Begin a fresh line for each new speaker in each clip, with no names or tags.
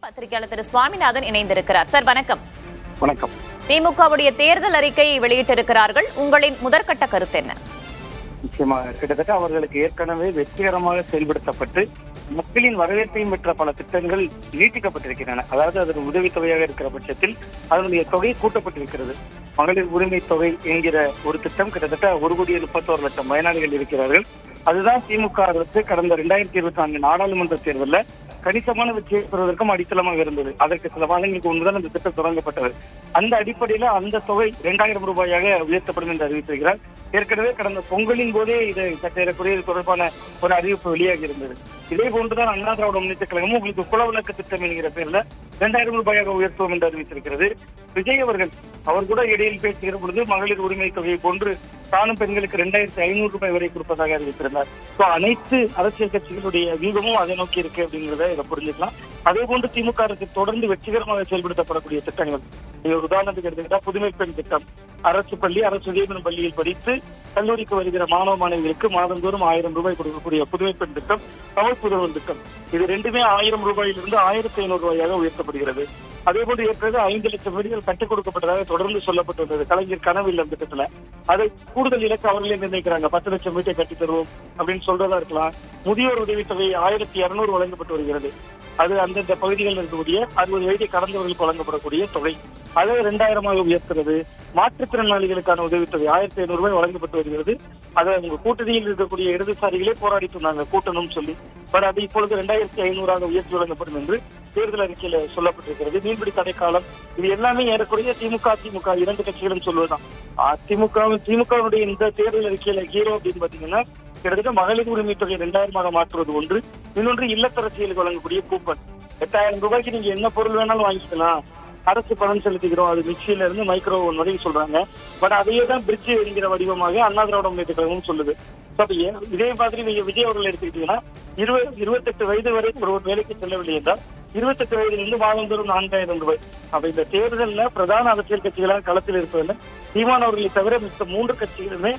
பத்திரிகையாளர் திரு சுவாமிநாதன் இணைந்திருக்கிறார். சார் வணக்கம்.
வணக்கம்.
திமுகவுடைய தேர்தல் அறிக்கையை வெளியிட்டிருக்கிறார்கள். உங்களின் முதற்கட்ட கருத்து என்ன?
நிச்சயமாக கிட்டத்தட்ட அவர்களுக்கு ஏற்கனவே வெற்றிகரமாக செயல்படுத்தப்பட்டு மக்களின் வரவேற்பையும் பெற்ற பல திட்டங்கள் நீட்டிக்கப்பட்டிருக்கின்றன. அதாவது அதன் உதவித்தொகையாக இருக்கிற பட்சத்தில் அதனுடைய தொகை கூட்டப்பட்டிருக்கிறது. மகளிர் உரிமை தொகை என்கிற ஒரு திட்டம் கிட்டத்தட்ட 1,31,00,000 பயனாளிகள் இருக்கிறார்கள். அதுதான் திமுக அரசு கடந்த 2024 நாடாளுமன்ற தேர்தலில் கணிசமான வெற்றியை பெறுவதற்கும் அடித்தளமாக இருந்தது. அதற்கு சில மாதங்களுக்கு முன்புதான் அந்த திட்டம் தொடங்கப்பட்டது. அந்த அடிப்படையில அந்த தொகை 2,000 ரூபாயாக உயர்த்தப்படும் என்று அறிவித்திருக்கிறார். ஏற்கனவே கடந்த பொங்கலின் போதே இது சற்றேறக்குரிய தொடர்பான ஒரு அறிவிப்பு வெளியாகி இருந்தது. இதே போன்றுதான் அண்ணா திராவிட முன்னேற்ற கழகமும் உங்களுக்கு குலவிளக்கு திட்டம் என்கிற பேர்ல 2,000 ரூபாயாக உயர்த்துவோம் என்று அறிவித்திருக்கிறது. விஜய் அவர் கூட இடையில் பேசுகிற பொழுது மகளிர் உரிமை தொகையை போன்று தானும் பெண்களுக்கு 2,500 ரூபாய் வரை கொடுப்பதாக அறிவித்திருந்தார். அனைத்து அரசியல் கட்சிகளுடைய வியூகமும் அதை நோக்கி இருக்கு அப்படிங்கிறத இதை புரிஞ்சுக்கலாம். அதே போன்று திமுக அரசு தொடர்ந்து வெற்றிகரமாக செயல்படுத்தப்படக்கூடிய திட்டங்கள், ஒரு உதாரணத்துக்கு எடுத்துக்கிட்டா புதுமை பெண் திட்டம், அரசு பள்ளி, அரசு உதவி பள்ளியில் படித்து கல்லூரிக்கு வருகிற மாணவ மாணவிகளுக்கு மாதந்தோறும் 1,000 ரூபாய் கொடுக்கக்கூடிய புதுமை பெண் திட்டம், தமிழ் புதல்வன் திட்டம், இது ரெண்டுமே 1,000 ரூபாயிலிருந்து 1,500 ரூபாயாக உயர்த்தப்படுகிறது. அதே போன்று ஏற்கனவே 5 லட்சம் வீடுகள் கட்டுக் கொடுக்கப்பட்டதாக தொடர்ந்து சொல்லப்பட்டு வந்தது கலைஞர் கனவு இல்லம் திட்டத்துல. அதை கூடுதல் இலக்கு அவர்களே நிர்ணயிக்கிறாங்க. 10 லட்சம் வீட்டை கட்டி தருவோம் அப்படின்னு சொல்றதா இருக்கலாம். முதியோர் உதவித்தொகை 1,200 வழங்கப்பட்டு வருகிறது. அது அந்தந்த பகுதிகளில் இருக்கக்கூடிய 60 வயதை கடந்தவர்களுக்கு வழங்கப்படக்கூடிய தொகை, அதை 2,000 உயர்த்துறது. மாற்றுத்திறனாளிகளுக்கான உதவித்தொகை 1,500 ரூபாய் வழங்கப்பட்டு வருகிறது. அதை உங்க கூட்டணியில் இருக்கக்கூடிய இடதுசாரிகளே போராடிட்டு இருந்தாங்க கூட்டணும்னு சொல்லி. பட் அது இப்பொழுது 2,500 உயர்த்தி வழங்கப்படும் என்று தேர்தல் அறிக்கையில சொல்லப்பட்டிருக்கிறது. மீன்பிடி தடைக்காலம், இது எல்லாமே ஏறக்குறைய திமுக இரண்டு கட்சிகளும் சொல்வதுதான். திமுகவுடைய இந்த தேர்தல் அறிக்கையில ஹீரோ அப்படின்னு பாத்தீங்கன்னா கிட்டத்தட்ட மகளிர் உரிமை தொகை 2,000 மாற்றுவது ஒன்று, இன்னொன்று இல்லத்தரசியலுக்கு வழங்கக்கூடிய கூப்பன். 8,000 ரூபாய்க்கு நீங்க என்ன பொருள் வேணாலும் வாங்கிக்கலாம், அரசு பணம் செலுத்திக்கிறோம், அது மிக்சியில இருந்து மைக்ரோ ஓவன் வரைக்கும் சொல்றாங்க. பட் அதையே தான் பிரிட்ஜ் என்கிற வடிவமாக அண்ணா திராவிட முன்னேற்ற கழகமும் சொல்லுது. இதே மாதிரி நீங்க விஜய் அவர்கள் எடுத்துக்கிட்டீங்கன்னா 28 வயது வரை ஒரு வேலைக்கு செல்லவில்லை என்றால் 28 வயதிலிருந்து மாதந்தோறும் 4,000 ரூபாய். அப்ப இந்த தேர்தலில் பிரதான அரசியல் கட்சிகளாக களத்தில் இருப்பதில்லை. சீமான் அவர்களை தவிர மித்த 3 கட்சிகளுமே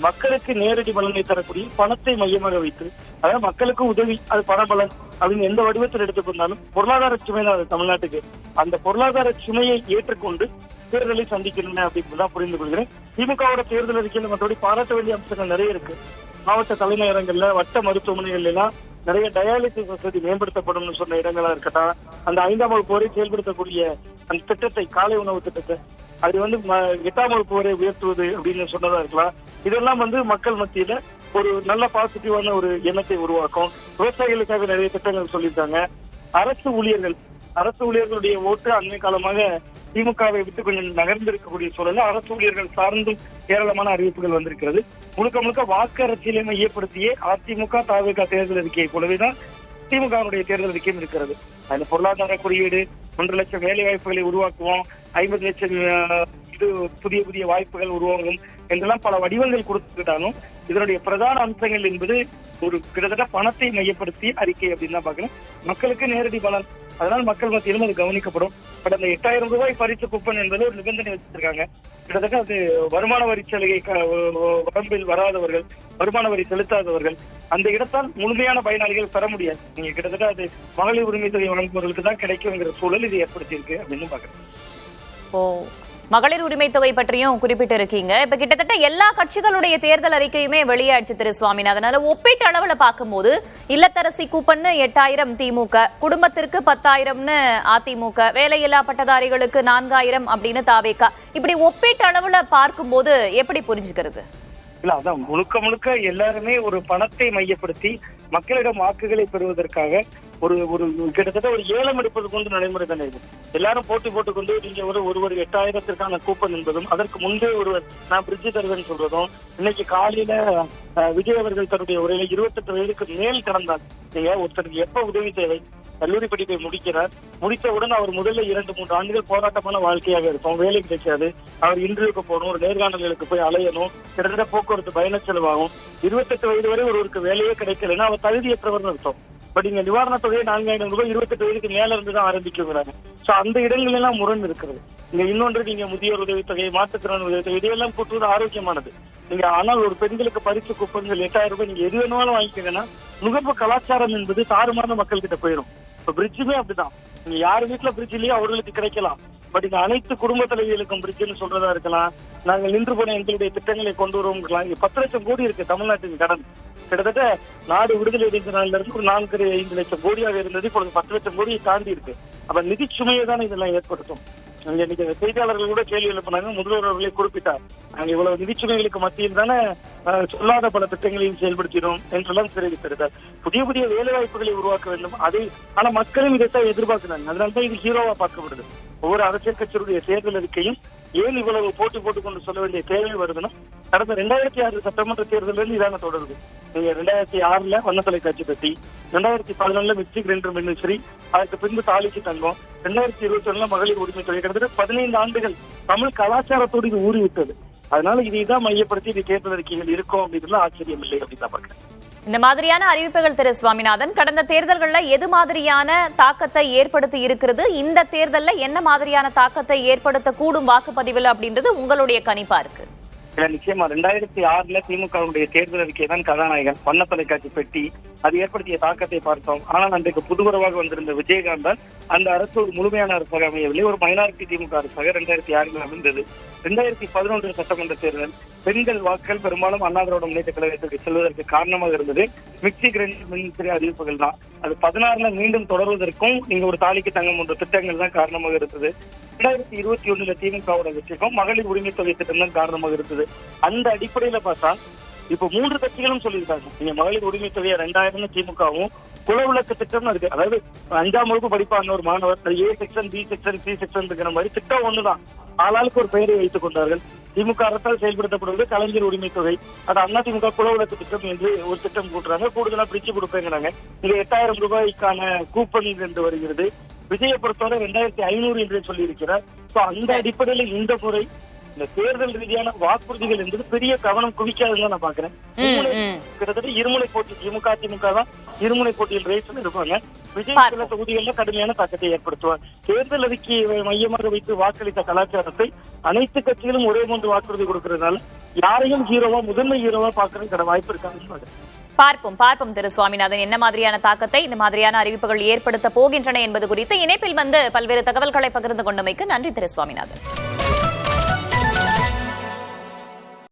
மக்களுக்கு நேரடி பலனை தரக்கூடிய பணத்தை மையமாக வைத்து, அதாவது மக்களுக்கு உதவி, அது பணபலன் அப்படின்னு எந்த வடிவத்தில் எடுத்துக்கொண்டாலும் பொருளாதார சுமை தான் அது தமிழ்நாட்டுக்கு. அந்த பொருளாதார சுமையை ஏற்றுக்கொண்டு தேர்தலை சந்திக்கணும் அப்படின்னு தான் புரிந்து கொள்கிறேன். திமுகவோட தேர்தல் அறிக்கையில் மற்றபடி பாராட்ட வேண்டிய அம்சங்கள் நிறைய இருக்கு. மாவட்ட தலைநகரங்கள்ல, வட்ட மருத்துவமனைகள் எல்லாம் நிறைய டயாலிசிஸ் வசதி மேம்படுத்தப்படும் சொன்ன இடங்களா இருக்கட்டும், அந்த 5ஆம் வகுப்பு வரை செயல்படுத்தக்கூடிய அந்த திட்டத்தை, காலை உணவு திட்டத்தை, அது 8ஆம் வகுப்பு வரை உயர்த்துவது அப்படின்னு சொன்னதா இருக்கலாம். இதெல்லாம் மக்கள் மத்தியில ஒரு நல்ல பாசிட்டிவான ஒரு எண்ணத்தை உருவாக்கும். விவசாயிகளுக்காக நிறைய திட்டங்கள் சொல்லியிருக்காங்க. அரசு ஊழியர்களுடைய ஓட்டு அண்மை காலமாக திமுகவை விட்டு கொஞ்சம் நகர்ந்திருக்கக்கூடிய சூழலில் அரசு ஊழியர்கள் சார்ந்தும் ஏராளமான அறிவிப்புகள் வந்திருக்கிறது. முழுக்க வாக்கு அரசியலை மையப்படுத்தியே அதிமுக தவிக தேர்தல் அறிக்கையை போலவேதான் திமுகவுடைய தேர்தல் அறிக்கையும் இருக்கிறது. அதுல பொருளாதார குறியீடு, 1 லட்சம் வேலை வாய்ப்புகளை உருவாக்குவோம், 50 லட்சம் புதிய வாய்ப்புகள் உருவாகும் என்றெல்லாம் பல வடிவங்கள் கொடுத்துட்டாலும் இதனுடைய பிரதான அம்சங்கள் என்பது ஒரு கிட்டத்தட்ட பணத்தை மையப்படுத்தி அறிக்கை அப்படின்னு தான் பாக்குறேன். மக்களுக்கு நேரடி பலன், அதனால் மக்கள் மத்தியிலும் அது கவனிக்கப்படும். பட் அந்த 8,000 ரூபாய் பரிசு கூப்பன் என்பது ஒரு நிபந்தனை வச்சிருக்காங்க. கிட்டத்தட்ட அது வருமான வரி சலுகை வரம்பில் வராதவர்கள், வருமான வரி செலுத்தாதவர்கள் அந்த இடத்தால் முழுமையான பயனாளிகள் பெற முடியாது. நீங்க கிட்டத்தட்ட அது மகளிர் உரிமை தொகை வழங்குபவர்களுக்கு தான் கிடைக்குங்கிற சூழல் இது ஏற்படுத்தி இருக்கு அப்படின்னு பாக்குறேன்.
மகளிர் உரிமை தொகை பற்றியும் குறிப்பிட்டு இருக்கீங்க. இப்ப கிட்டத்தட்ட எல்லா கட்சிகளுடைய தேர்தல் அறிக்கையுமே வெளியாச்சு திரு சுவாமிநாதன். அதனால ஒப்பீட்டு அளவுல பார்க்கும்போது இல்லத்தரசி கூப்பன் 8,000 திமுக, குடும்பத்திற்கு 10,000 அதிமுக, வேலையில்லா பட்டதாரிகளுக்கு 4,000 அப்படின்னு தாவேகா, இப்படி ஒப்பீட்டு அளவுல பார்க்கும்போது எப்படி புரிஞ்சுக்கிறது?
இல்ல, அதான் முழுக்க எல்லாருமே ஒரு பணத்தை மையப்படுத்தி மக்களிடம் வாக்குகளை பெறுவதற்காக ஒரு கிட்டத்தட்ட ஒரு ஏலம் எடுப்பது கொண்டு நடைமுறை தானே இது. எல்லாரும் போட்டுக்கொண்டு நீங்க ஒருவர் 8,000 கூப்பன் என்பதும், அதற்கு முன்பே ஒருவர் நான் பிரிட்ஜ் தருவேன்னு சொல்றதும், இன்னைக்கு காலையில விஜய் அவர்கள் தன்னுடைய உரையில 28 வயதுக்கு மேல் கடந்தால் நீங்க ஒருத்தருக்கு எப்ப உதவி தேவை, கல்லூரி படிப்பை முடித்தவுடன் அவர் முதல்ல 2-3 ஆண்டுகள் போராட்டமான வாழ்க்கையாக இருக்கும். வேலை கிடைக்காது, அவர் இன்டர்வியூக்கு போகணும், ஒரு நேர்காணல்களுக்கு போய் அலையணும், கிட்டத்தட்ட போக்குவரத்து பயண செலவாகும். 28 வயது வரை ஒருவருக்கு வேலையே கிடைக்கலன்னா அவர் தகுதியற்றவர் அர்த்தம். பட் இங்க நிவாரண தொகையை 4,000 ரூபாய் 28 வயதுக்கு மேல இருந்துதான் ஆரம்பிக்கிறாங்க. சோ அந்த இடங்கள் எல்லாம் முரண் இருக்கிறது. இங்க இன்னொன்று, நீங்க முதியோர் உதவித்தொகை, மாற்றுத்திறன் உதவித்தொகை இதையெல்லாம் கூட்டுவது ஆரோக்கியமானது. நீங்க ஆனால் ஒரு பெண்களுக்கு பரிசு கூப்பன்கள் 8,000 ரூபாய் நீங்க எது வேணாலும் வாங்கிக்கங்கன்னா நுகர்வு கலாச்சாரம் என்பது தாறுமாறான மக்கள் கிட்ட போயிடும். இப்ப பிரிட்ஜுமே அப்படிதான். நீங்க யார் வீட்டுல பிரிட்ஜ் இல்லையோ அவர்களுக்கு கிடைக்கலாம். பட் இந்த அனைத்து குடும்ப தலைவிகளுக்கும் பிரிட்ஜ்னு சொல்றதா இருக்கலாம். நாங்கள் நின்று போன எங்களுடைய திட்டங்களை கொண்டு வருவோம் இருக்கலாம். 10 லட்சம் கோடி இருக்கு தமிழ்நாட்டின் கடன். கிட்டத்தட்ட நாடு விடுதலை அடைந்த நாள்ல இருந்து ஒரு 4-5 லட்சம் கோடியாக இருந்தது. இப்பொழுது 10 லட்சம் கோடியை தாண்டி இருக்கு. அப்ப நிதி சுமையை தான் இதெல்லாம் ஏற்படுத்தும். இன்னைக்கு செய்தியாளர்கள் கூட கேள்வி எழுப்பினாங்க. முதல்வர் அவர்களே குறிப்பிட்டார், நாங்க இவ்வளவு நிதிச்சுமைகளுக்கு மத்தியில் தானே சொல்லாத பல திட்டங்களையும் செயல்படுத்தினோம் என்றெல்லாம் தெரிவித்திருந்தார். புதிய புதிய வேலை வாய்ப்புகளை உருவாக்க வேண்டும். ஆனா மக்களும் இதைத்தான் எதிர்பார்க்கிறாங்க. அதனால்தான் இது ஹீரோவா பார்க்கப்படுது. ஒவ்வொரு அரசியல் கட்சியுடைய தேர்தல் அறிக்கையும் ஏன் இவ்வளவு போட்டி போட்டுக்கொண்டு சொல்ல வேண்டிய தேவை வருதுன்னா, கடந்த 2006 சட்டமன்ற தேர்தலிருந்து இதான தொடருது. நீங்க 2006 வண்ண தொலைக்காட்சி பெட்டி, 2014 மிக்சி கிரைண்டர் மின்விசிறி, அதற்கு பின்பு தாலிக்கு தங்கம், 2021 மகளிர் உரிமை தொகை, கிட்டத்தட்ட 15 ஆண்டுகள் தமிழ் கலாச்சாரத்தோடு இது ஊறிவிட்டது. அதனால இதைதான் மையப்படுத்தி இது தேர்தல் அறிக்கைகள் இருக்கும் அப்படின்றதுல ஆச்சரியம் இல்லை அப்படின்னு தான் பார்க்கிறேன்.
இந்த மாதிரியான அறிவிப்புகள் திரு சுவாமிநாதன் கடந்த தேர்தல்களில் எது மாதிரியான தாக்கத்தை ஏற்படுத்தி இருக்கிறது, இந்த தேர்தலில் என்ன மாதிரியான தாக்கத்தை ஏற்படுத்தக்கூடும் வாக்குப்பதிவில் அப்படின்றது உங்களுடைய கணிப்பா இருக்கு?
நிச்சயமா 2006 திமுகவுடைய தேர்தல் அறிக்கை தான் கதாநாயகன். வண்ண தொலைக்காட்சி பெட்டி அது ஏற்படுத்திய தாக்கத்தை பார்த்தோம். ஆனால் அன்றைக்கு புதுவரவாக வந்திருந்த விஜயகாந்த் தான் அந்த அரசு ஒரு முழுமையான அரசாக அமையவில்லை. ஒரு மைனாரிட்டி திமுக அரசாக 2006 அமைந்தது. 2011 சட்டமன்ற தேர்தல் பெண்கள் வாக்குகள் பெரும்பாலும் அண்ணா திராவிட முன்னேற்ற கழகத்திற்கு செல்வதற்கு காரணமாக இருந்தது மிக்சி கிரைண்டர் மின்விசிறி அறிவிப்புகள் தான். அது 16 மீண்டும் தொடர்வதற்கும் நீங்க ஒரு தாலிக்கு தங்கம் போன்ற திட்டங்கள் தான் காரணமாக இருந்தது. 2021 திமுகவோட வெற்றிக்கும் மகளிர் உரிமை தொகை திட்டம் தான் காரணமாக இருந்தது. அந்த அடிப்படையில பார்த்தா இப்ப 3 கட்சிகளும் சொல்லியிருக்காங்க, நீங்க மகளிர் உரிமை தொகையை 2000 திமுகவும் குலவிளக்கு திட்டம்னு இருக்கு. அதாவது 5ஆம் வகுப்பு படிப்பாங்க ஒரு மாணவர், A section, B section, C section இருக்கிற மாதிரி திட்டம் ஒண்ணுதான். ஆளாளுக்கு ஒரு பெயரை வைத்துக் கொண்டார்கள். திமுக அரசால் செயல்படுத்தப்படுவது கலைஞர் உரிமை தொகை, அது அண்ணா திமுக குலவிளக்கு திட்டம் என்று ஒரு திட்டம் கூட்டுறாங்க. கூடுதலா பிரிச்சு கொடுப்பேங்கிறாங்க. இங்க 8000 ரூபாய்க்கான கூப்பன் என்று வருகிறது. விஜயை பொறுத்தவரை 2500 என்று சொல்லி இருக்கிறார். அந்த அடிப்படையில இந்த முறை இந்த தேர்தல் ரீதியான வாக்குறுதிகள் என்பது பெரிய கவனம் குவிக்காதுன்னு நான் பாக்குறேன். கிட்டத்தட்ட இருமுனை போட்டி, திமுக தான் இருமுனை போட்டியில் ரேஸ்ல இருப்பாங்க. விஜய் சில தொகுதிகளில் கடுமையான தாக்கத்தை ஏற்படுத்துவார். தேர்தல் அறிக்கையை மையமாக வைத்து வாக்களித்த கலாச்சாரத்தை அனைத்து கட்சிகளும் ஒரே போன்று வாக்குறுதி கொடுக்கறதுனால யாரையும் ஹீரோவா, முதன்மை ஹீரோவா பாக்குறதுக்கான வாய்ப்பு இருக்காதுன்னு
பார்ப்போம் திரு சுவாமிநாதன் என்ன மாதிரியான தாக்கத்தை இந்த மாதிரியான அறிவிப்புகள் ஏற்படுத்த போகின்றன என்பது குறித்து இணைப்பில் வந்து பல்வேறு தகவல்களை பகிர்ந்து கொண்டமைக்கு நன்றி திரு சுவாமிநாதன்.